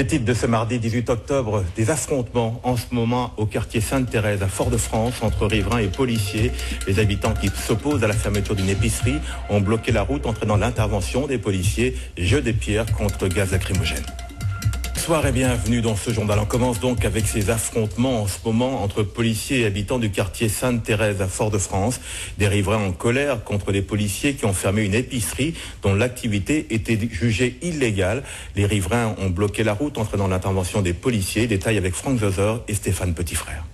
Les titres de ce mardi 18 octobre, des affrontements en ce moment au quartier Sainte-Thérèse à Fort-de-France entre riverains et policiers. Les habitants qui s'opposent à la fermeture d'une épicerie ont bloqué la route entraînant l'intervention des policiers. Jeu des pierres contre gaz lacrymogène. Bonsoir et bienvenue dans ce journal. On commence donc avec ces affrontements en ce moment entre policiers et habitants du quartier Sainte-Thérèse à Fort-de-France. Des riverains en colère contre les policiers qui ont fermé une épicerie dont l'activité était jugée illégale. Les riverains ont bloqué la route entraînant l'intervention des policiers. Détails avec Franck Zoser et Stéphane Petitfrère.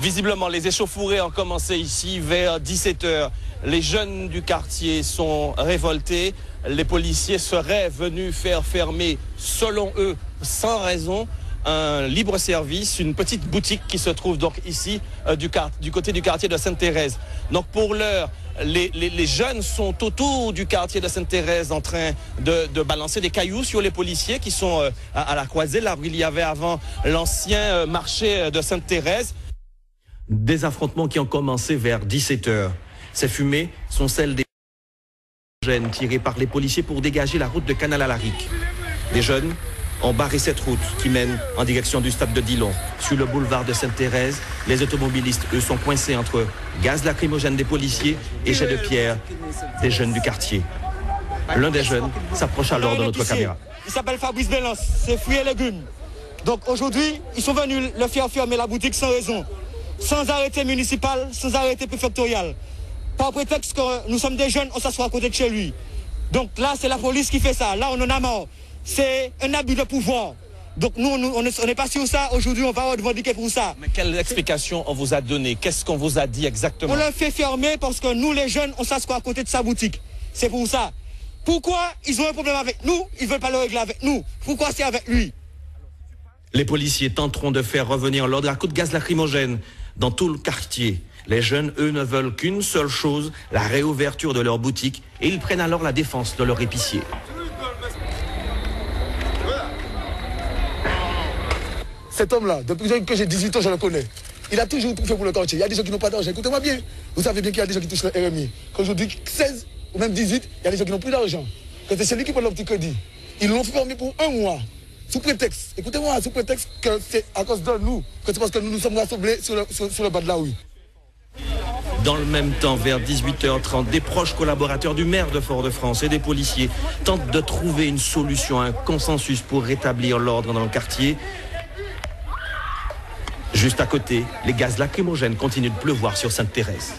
Visiblement, les échauffourées ont commencé ici vers 17h. Les jeunes du quartier sont révoltés. Les policiers seraient venus faire fermer, selon eux, sans raison, un libre-service, une petite boutique qui se trouve donc ici du côté du quartier de Sainte-Thérèse. Donc pour l'heure, les jeunes sont autour du quartier de Sainte-Thérèse en train de balancer des cailloux sur les policiers qui sont à la croisée, là où il y avait avant l'ancien marché de Sainte-Thérèse. Des affrontements qui ont commencé vers 17h. Ces fumées sont celles des jeunes tirés par les policiers pour dégager la route de Canal-Alaric. Des jeunes ont barré cette route qui mène en direction du stade de Dillon. Sur le boulevard de Sainte-Thérèse, les automobilistes, eux, sont coincés entre gaz lacrymogène des policiers et jets de pierre des jeunes du quartier. L'un des jeunes s'approche alors de notre caméra. Il s'appelle Fabrice Bélance, c'est fruits et légumes. Donc aujourd'hui, ils sont venus le faire fermer la boutique sans raison, sans arrêté municipal, sans arrêté préfectorial. Par prétexte que nous sommes des jeunes, on s'assoit à côté de chez lui. Donc là, c'est la police qui fait ça. Là, on en a marre. C'est un abus de pouvoir. Donc nous, on n'est pas sur ça. Aujourd'hui, on va revendiquer pour ça. Mais quelle explication on vous a donnée? Qu'est-ce qu'on vous a dit exactement? On le fait fermer parce que nous, les jeunes, on s'assoit à côté de sa boutique. C'est pour ça. Pourquoi ils ont un problème avec nous? Ils ne veulent pas le régler avec nous. Pourquoi c'est avec lui? Les policiers tenteront de faire revenir l'ordre à coups de gaz lacrymogène dans tout le quartier. Les jeunes, eux, ne veulent qu'une seule chose, la réouverture de leur boutique, et ils prennent alors la défense de leur épicier. Cet homme-là, depuis que j'ai 18 ans, je le connais. Il a toujours tout fait pour le quartier. Il y a des gens qui n'ont pas d'argent. Écoutez-moi bien. Vous savez bien qu'il y a des gens qui touchent le RMI. Quand je dis 16 ou même 18, il y a des gens qui n'ont plus d'argent. Quand c'est celui qui prend leur petit crédit, ils l'ont fermé pour un mois. Sous prétexte, écoutez-moi, sous prétexte que c'est à cause de nous, que c'est parce que nous nous sommes rassemblés sur le bas de la rue. Dans le même temps, vers 18h30, des proches collaborateurs du maire de Fort-de-France et des policiers tentent de trouver une solution, un consensus pour rétablir l'ordre dans le quartier. Juste à côté, les gaz lacrymogènes continuent de pleuvoir sur Sainte-Thérèse.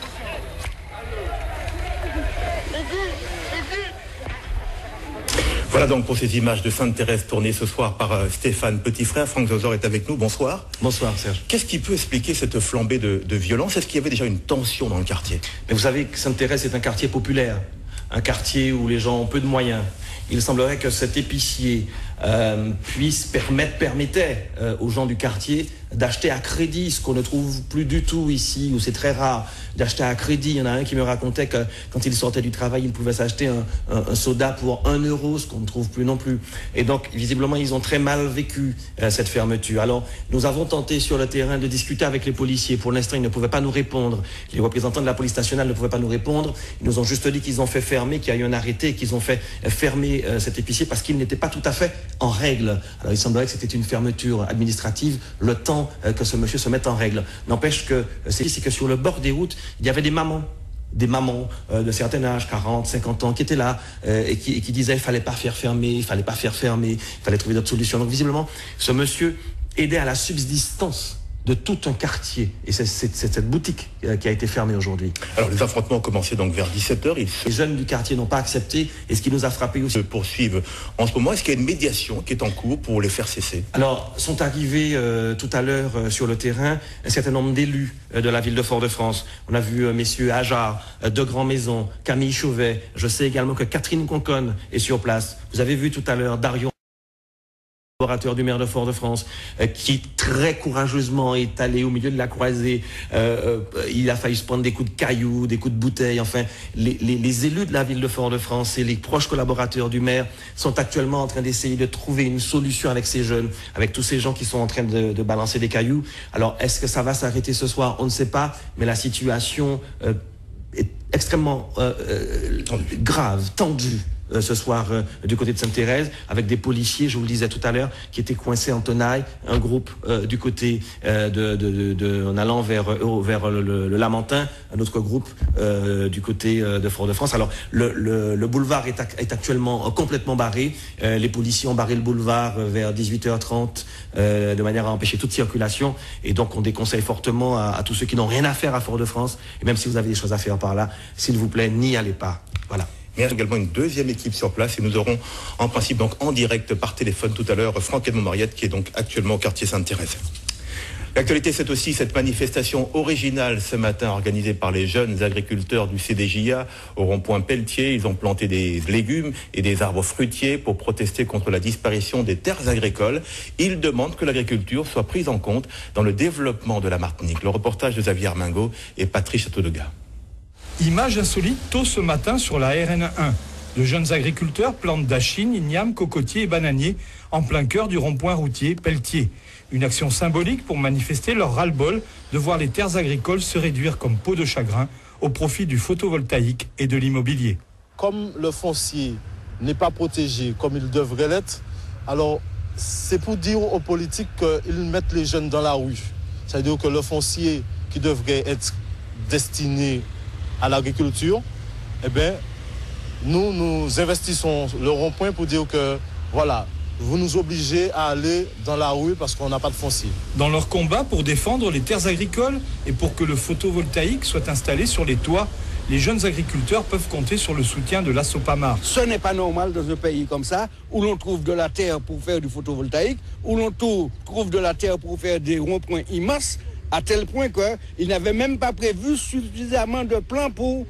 Voilà donc pour ces images de Sainte-Thérèse tournées ce soir par Stéphane Petitfrère. Franck Zoser est avec nous. Bonsoir. Bonsoir Serge. Qu'est-ce qui peut expliquer cette flambée de violence? Est-ce qu'il y avait déjà une tension dans le quartier? Mais vous savez que Sainte-Thérèse est un quartier populaire, un quartier où les gens ont peu de moyens. Il semblerait que cet épicier permettait aux gens du quartier d'acheter à crédit, ce qu'on ne trouve plus du tout ici, où c'est très rare d'acheter à crédit. Il y en a un qui me racontait que quand il sortait du travail, il pouvait s'acheter un soda pour 1 euro, ce qu'on ne trouve plus non plus. Et donc, visiblement, ils ont très mal vécu cette fermeture. Alors, nous avons tenté sur le terrain de discuter avec les policiers. Pour l'instant, ils ne pouvaient pas nous répondre. Les représentants de la police nationale ne pouvaient pas nous répondre. Ils nous ont juste dit qu'ils ont fait fermer, qu'il y a eu un arrêté, qu'ils ont fait fermer cet épicier parce qu'il n'était pas tout à fait en règle. Alors, il semblerait que c'était une fermeture administrative, le temps que ce monsieur se mette en règle. N'empêche que c'est que sur le bord des routes, il y avait des mamans de certain âge, 40, 50 ans, qui étaient là et qui disaient il fallait pas faire fermer, il fallait trouver d'autres solutions. Donc visiblement, ce monsieur aidait à la subsistance de tout un quartier. Et c'est cette boutique qui a été fermée aujourd'hui. Alors les affrontements ont commencé donc vers 17h. Les jeunes du quartier n'ont pas accepté, et ce qui nous a frappé aussi. Se poursuivent en ce moment. Est-ce qu'il y a une médiation qui est en cours pour les faire cesser? Alors, sont arrivés tout à l'heure sur le terrain un certain nombre d'élus de la ville de Fort-de-France. On a vu messieurs Ajar, de Grand Maison, Camille Chauvet. Je sais également que Catherine Conconne est sur place. Vous avez vu tout à l'heure Darion, collaborateur du maire de Fort-de-France, qui très courageusement est allé au milieu de la croisée. Il a failli se prendre des coups de cailloux, des coups de bouteille. Enfin, les élus de la ville de Fort-de-France et les proches collaborateurs du maire sont actuellement en train d'essayer de trouver une solution avec ces jeunes, avec tous ces gens qui sont en train de balancer des cailloux. Alors, est-ce que ça va s'arrêter ce soir? On ne sait pas, mais la situation est extrêmement grave, tendue. ce soir du côté de Sainte-Thérèse, avec des policiers, je vous le disais tout à l'heure, qui étaient coincés en tenaille, un groupe du côté en allant vers le Lamentin, un autre groupe du côté de Fort-de-France. Alors le boulevard est actuellement complètement barré. Les policiers ont barré le boulevard vers 18h30 de manière à empêcher toute circulation, et donc on déconseille fortement à tous ceux qui n'ont rien à faire à Fort-de-France, et même si vous avez des choses à faire par là, s'il vous plaît, n'y allez pas. Voilà. Il y a également une deuxième équipe sur place, et nous aurons en principe donc en direct par téléphone tout à l'heure Franck Edmond Mariette, qui est donc actuellement au quartier Sainte-Thérèse. L'actualité, c'est aussi cette manifestation originale ce matin organisée par les jeunes agriculteurs du CDJA au rond-point Pelletier. Ils ont planté des légumes et des arbres fruitiers pour protester contre la disparition des terres agricoles. Ils demandent que l'agriculture soit prise en compte dans le développement de la Martinique. Le reportage de Xavier Armingo et Patrice Châteaudegas. Image insolite tôt ce matin sur la RN1. De jeunes agriculteurs plantent dachines, ignames, cocotiers et bananiers en plein cœur du rond-point routier Pelletier. Une action symbolique pour manifester leur ras-le-bol de voir les terres agricoles se réduire comme peau de chagrin au profit du photovoltaïque et de l'immobilier. Comme le foncier n'est pas protégé comme il devrait l'être, alors c'est pour dire aux politiques qu'ils mettent les jeunes dans la rue. C'est-à-dire que le foncier qui devrait être destiné à l'agriculture, eh bien, nous investissons le rond-point pour dire que, voilà, vous nous obligez à aller dans la rue parce qu'on n'a pas de foncier. Dans leur combat pour défendre les terres agricoles et pour que le photovoltaïque soit installé sur les toits, les jeunes agriculteurs peuvent compter sur le soutien de l'Assopamar. Ce n'est pas normal dans un pays comme ça, où l'on trouve de la terre pour faire du photovoltaïque, où l'on trouve de la terre pour faire des ronds-points immenses, à tel point qu'ils n'avaient même pas prévu suffisamment de plans pour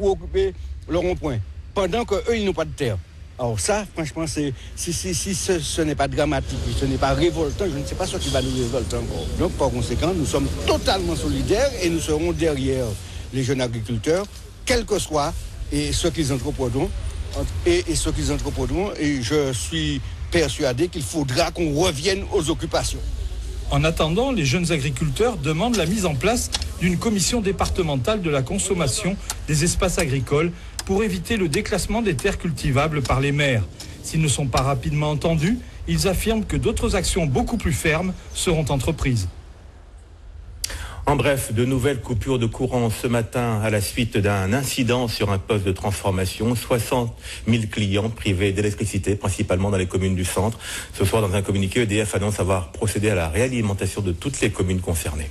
occuper le rond-point, pendant qu'eux, ils n'ont pas de terre. Alors ça, franchement, si ce n'est pas dramatique, ce n'est pas révoltant, je ne sais pas ce qui va nous révolter encore. Donc, par conséquent, nous sommes totalement solidaires et nous serons derrière les jeunes agriculteurs, quel que soit ce qu'ils entreprendront. Et je suis persuadé qu'il faudra qu'on revienne aux occupations. En attendant, les jeunes agriculteurs demandent la mise en place d'une commission départementale de la consommation des espaces agricoles pour éviter le déclassement des terres cultivables par les maires. S'ils ne sont pas rapidement entendus, ils affirment que d'autres actions beaucoup plus fermes seront entreprises. En bref, de nouvelles coupures de courant ce matin à la suite d'un incident sur un poste de transformation. 60 000 clients privés d'électricité, principalement dans les communes du centre. Ce soir, dans un communiqué, EDF annonce avoir procédé à la réalimentation de toutes les communes concernées.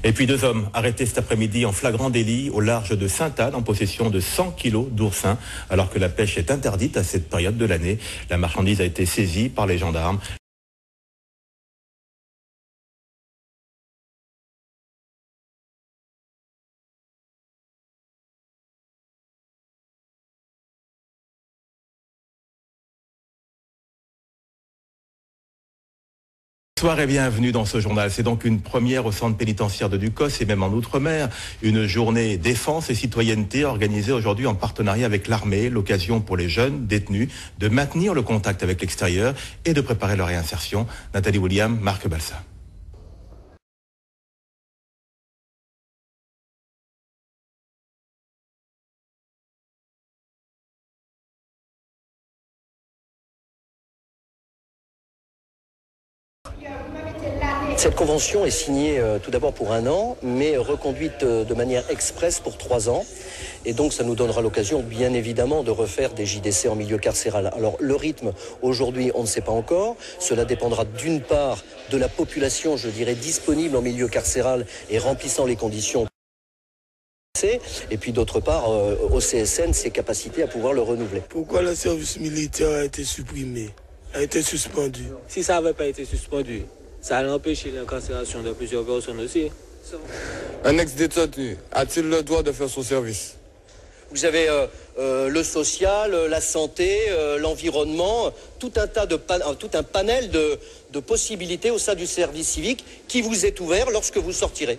Et puis 2 hommes arrêtés cet après-midi en flagrant délit au large de Sainte-Anne en possession de 100 kilos d'oursins, alors que la pêche est interdite à cette période de l'année. La marchandise a été saisie par les gendarmes. Bonsoir et bienvenue dans ce journal. C'est donc une première au centre pénitentiaire de Ducos et même en Outre-mer. Une journée défense et citoyenneté organisée aujourd'hui en partenariat avec l'armée. L'occasion pour les jeunes détenus de maintenir le contact avec l'extérieur et de préparer leur réinsertion. Nathalie William, Marc Balsa. Cette convention est signée tout d'abord pour 1 an, mais reconduite de manière express pour 3 ans. Et donc ça nous donnera l'occasion, bien évidemment, de refaire des JDC en milieu carcéral. Alors le rythme, aujourd'hui, on ne sait pas encore. Cela dépendra d'une part de la population, je dirais, disponible en milieu carcéral et remplissant les conditions. Et puis d'autre part, au CSN, ses capacités à pouvoir le renouveler. Pourquoi le service militaire a été supprimé, a été suspendu? Si ça n'avait pas été suspendu, ça allait empêcher l'incarcération de plusieurs personnes aussi. Un ex-détenu a-t-il le droit de faire son service? Vous avez le social, la santé, l'environnement, tout un panel de possibilités au sein du service civique qui vous est ouvert lorsque vous sortirez.